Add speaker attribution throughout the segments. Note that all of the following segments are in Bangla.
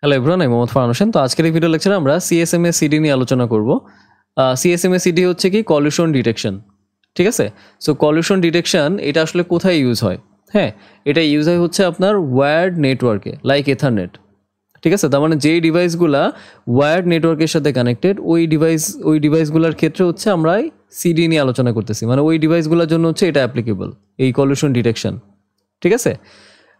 Speaker 1: হ্যালো এভরিওয়ান, আমি মোহাম্মদ ফারহান হোসেন। তো আজকের এই ভিডিও লেকচারে আমরা সিএসএমএ সিডি নিয়ে আলোচনা করব। সিএসএমএ সিডি হচ্ছে কি কলিউশন ডিটেকশন, ঠিক আছে। সো কলিউশন ডিটেকশন এটা আসলে কোথায় ইউজ হয়? হ্যাঁ, এটা ইউজ হয় হচ্ছে আপনার ওয়্যার্ড নেটওয়ার্কে, লাইক এথারনেট, ঠিক আছে। তার মানে যেই ডিভাইসগুলা ওয়্যার্ড নেটওয়ার্কের সাথে কানেক্টেড ওই ডিভাইসগুলোর ক্ষেত্রে হচ্ছে আমরা সিডি নিয়ে আলোচনা করতেছি, মানে ওই ডিভাইসগুলোর জন্য হচ্ছে এটা অ্যাপ্লিকেবল, এই কলিউশন ডিটেকশন, ঠিক আছে।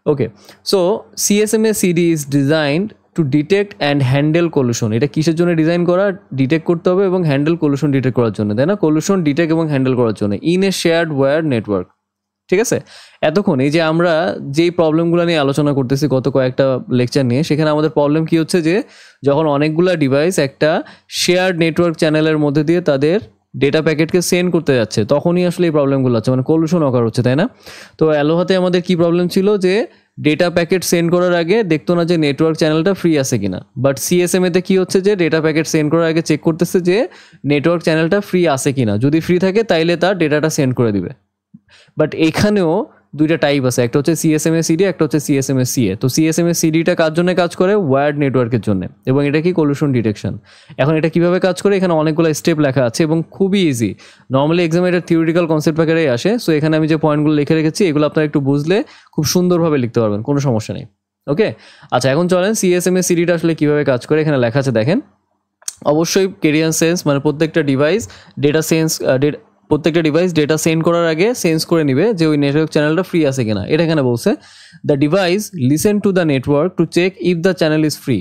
Speaker 1: Okay, so CSMA CD is designed to detect and handle collision. এটা কিসের জন্য ডিজাইন করা? ডিটেক্ট করতে হবে এবং হ্যান্ডেল কলিউশন ডিটেক্ট করার জন্য, তাই না? কলিউশন ডিটেক্ট এবং হ্যান্ডেল করার জন্য in a shared wired network, ঠিক আছে। এতক্ষণ এই যে আমরা যেই প্রবলেমগুলো নিয়ে আলোচনা করতেছি গত কয়েকটা লেকচার নিয়ে, সেখানে আমাদের প্রবলেম কী হচ্ছে যে যখন অনেকগুলো ডিভাইস একটা শেয়ার্ড নেটওয়ার্ক চ্যানেলের মধ্যে দিয়ে তাদের ডেটা প্যাকেটকে সেন্ড করতে যাচ্ছে, তখনই আসলে এই প্রবলেমগুলো হচ্ছে, মানে কলিউশন অকার হচ্ছে, তাই না? তো অ্যালোহাতে আমাদের কি প্রবলেম ছিল যে ডেটা প্যাকেট সেন্ড করার আগে দেখতো না যে নেটওয়ার্ক চ্যানেলটা ফ্রি আছে কিনা, বাট সিএসএমএতে কী হচ্ছে যে ডেটা প্যাকেট সেন্ড করার আগে চেক করতেছে যে নেটওয়ার্ক চ্যানেলটা ফ্রি আছে কিনা, যদি ফ্রি থাকে তাইলে তার ডেটাটা সেন্ড করে দিবে। বাট এখানেও দুইটা টাইপ আছে, একটা হচ্ছে সিএসএমএ সিডি, একটা হচ্ছে সিএসএমএ সিএ। তো সিএসএমএ সিডিটা কার জন্য কাজ করে? ওয়্যার্ড নেটওয়ার্কের জন্য, এবং এটা কি কলিউশন ডিটেকশন। এখন এটা কিভাবে কাজ করে? এখানে অনেকগুলো স্টেপ লেখা আছে এবং খুবই ইজি। নর্মালি এক্সামে এটা থিওরিটিক্যাল কনসেপ্ট আকারেই আসে। সো এখানে আমি যে পয়েন্টগুলো লিখে রেখেছি এগুলো আপনারা একটু বুঝলে খুব সুন্দরভাবে লিখতে পারবেন, কোনো সমস্যা নেই। ওকে, আচ্ছা এখন চলেন সিএসএমএ সিডিটা আসলে কীভাবে কাজ করে। এখানে লেখা আছে দেখেন, অবশ্যই কেরিয়ার সেন্স, মানে প্রত্যেকটা ডিভাইস ডেটা সেন্ড করার আগে সেন্স করে নিবে যে ওই নেটওয়ার্ক চ্যানেলটা ফ্রি আছে কিনা। এটা এখানে বলছে the device listen to the network to check if the channel is free,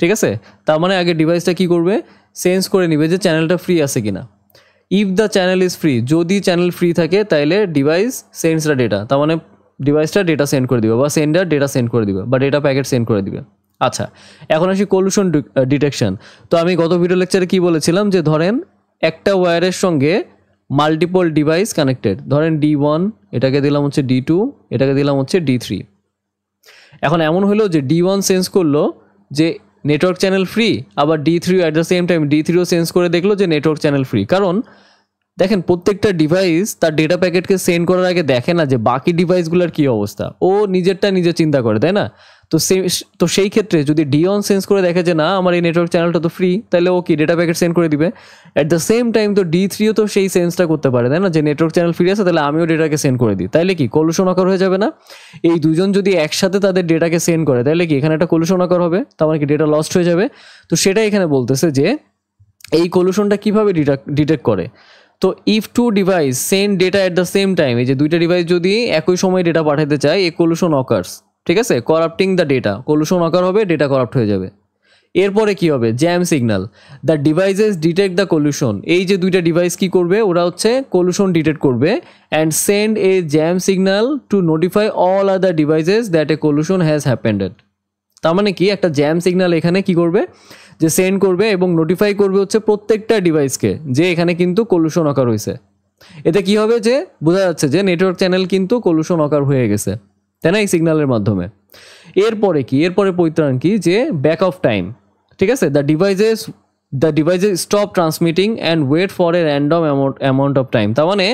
Speaker 1: ঠিক আছে। তার মানে আগে ডিভাইসটা কি করবে? সেন্স করে নিবে যে চ্যানেলটা ফ্রি আছে কিনা। If the channel is free, যদি চ্যানেল ফ্রি থাকে তাইলে ডিভাইস সেন্ডস দ্য ডেটা, তার মানে ডিভাইসটা ডেটা সেন্ড করে দিবে বা সেন্ডার ডেটা সেন্ড করে দিবে বা ডেটা প্যাকেট সেন্ড করে দিবে। আচ্ছা, এখন আসি কলিউশন ডিটেকশন। তো আমি গত ভিডিও লেকচারে কি বলেছিলাম যে ধরেন একটা ওয়্যারের সঙ্গে মাল্টিপল ডিভাইস কানেক্টেড, ধরেন D1, এটাকে দিলাম হচ্ছে D2, এটাকে দিলাম হচ্ছে D3। এখন এমন হলো যে D1 সেন্স করলো যে নেটওয়ার্ক চ্যানেল ফ্রি, আবার D3 at the same time D3ও সেন্স করে দেখলো যে নেটওয়ার্ক চ্যানেল ফ্রি। কারণ দেখেন প্রত্যেকটা ডিভাইস তার ডেটা প্যাকেটকে সেন্ড করার আগে দেখে না যে বাকি ডিভাইসগুলোর কী অবস্থা, ও নিজেরটা নিজে চিন্তা করে, তাই না? তো সেই ক্ষেত্রে যদি D1 সেন্স করে দেখে যে না আমার এই নেটওয়ার্ক চ্যানেলটা তো ফ্রি, তাহলে ও কি ডেটা প্যাকেট সেন্ড করে দিবে। অ্যাট দ্য সেম টাইম তো D3ও তো সেই সেন্সটা করতে পারে, তাই না, যে নেটওয়ার্ক চ্যানেল ফ্রি আছে, তাহলে আমিও ডেটাকে সেন্ড করে দিই, তাইলে কি কলিউশন অকার হয়ে যাবে না? এই দুজন যদি একসাথে তাদের ডেটাকে সেন্ড করে তাহলে কি এখানে একটা কলিউশন অকার হবে, তার মানে কি ডেটা লস্ট হয়ে যাবে। তো সেটাই এখানে বলতেছে যে এই কলিউশনটা কীভাবে ডিটেক্ট করে। তো if two device send data at the same time, এই যে দুইটা ডিভাইস যদি একই সময় ডেটা পাঠাতে চায়, এ কলিউশন অকার্স, ঠিক আছে। করাপ্টিং দ্য ডেটা, কলিউশন অকার হবে, ডেটা করাপ্ট হয়ে যাবে। এরপরে কি হবে? Jam signal, the devices detect the collision. এই যে দুইটা ডিভাইস কি করবে? ওরা হচ্ছে কলিউশন ডিটেক্ট করবে and send A jam signal to notify all other devices that a collision has হ্যাপেন্ডেড। তার মানে কি একটা জ্যাম সিগন্যাল এখানে কি করবে? যে সেন্ড করবে এবং নোটিফাই করবে হচ্ছে প্রত্যেকটা ডিভাইসকে যে এখানে কিন্তু কলিউশন অকার হয়েছে। এতে কি হবে? যে বোঝা যাচ্ছে যে নেটওয়ার্ক চ্যানেল কিন্তু কলিউশন অকার হয়ে গেছে, তাই না, এই সিগন্যালের মাধ্যমে। এরপরে কি? এরপরে পরিত্রাণ কি? যে ব্যাক অফ টাইম, ঠিক আছে। The devices stop transmitting and wait for a random amount of time. তার মানে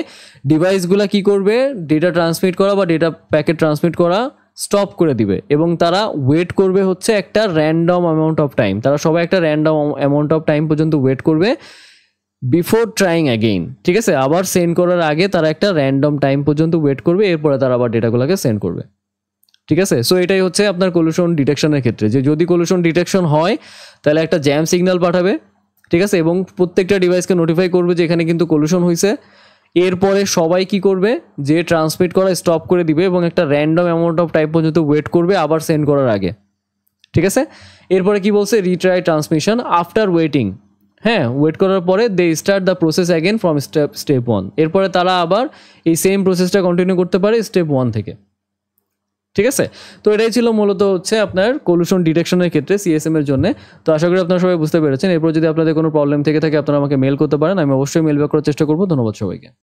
Speaker 1: ডিভাইসগুলো কি করবে? ডেটা ট্রান্সমিট করা বা ডেটা প্যাকেট ট্রান্সমিট করা স্টপ করে দিবে এবং তারা ওয়েট করবে হচ্ছে একটা র্যান্ডম অ্যামাউন্ট অফ টাইম। তারা সবাই একটা র্যান্ডম অ্যামাউন্ট অফ টাইম পর্যন্ত ওয়েট করবে বিফোর ট্রাইং অ্যাগেইন, ঠিক আছে। আবার সেন্ড করার আগে তারা একটা র্যান্ডম টাইম পর্যন্ত ওয়েট করবে, এরপরে তারা আবার ডেটাগুলোকে সেন্ড করবে, ঠিক আছে। সো এটাই হচ্ছে আপনার কলিউশন ডিটেকশনের ক্ষেত্রে, যে যদি কলিউশন ডিটেকশন হয় তাহলে একটা জ্যাম সিগন্যাল পাঠাবে, ঠিক আছে, এবং প্রত্যেকটা ডিভাইসকে নোটিফাই করবে যে এখানে কিন্তু কলিউশন হয়েছে। এরপরে সবাই কি করবে? যে ট্রান্সমিট করা স্টপ করে দিবে এবং একটা র্যান্ডম অ্যামাউন্ট অফ টাইম পর্যন্ত ওয়েট করবে আবার সেন্ড করার আগে, ঠিক আছে। এরপরে কি বলছে? রিট্রাই ট্রান্সমিশন আফটার ওয়েটিং, হ্যাঁ, ওয়েট করার পরে they start the process again from step 1। এরপরে তারা আবার এই সেম প্রসেসটা কন্টিনিউ করতে পারে স্টেপ 1 থেকে, ঠিক আছে। তো এটাই ছিল মূলত হচ্ছে আপনার কলিউশন ডিটেকশনের ক্ষেত্রে সিএসএম এর জন্য। তো আশা করি আপনারা সবাই বুঝতে পেরেছেন। এরপর যদি আপনাদের কোনো প্রবলেম থেকে থাকে আপনারা আমাকে মেল করতে পারেন, আমি অবশ্যই মেল ব্যাক করার চেষ্টা করবো। ধন্যবাদ সবাইকে।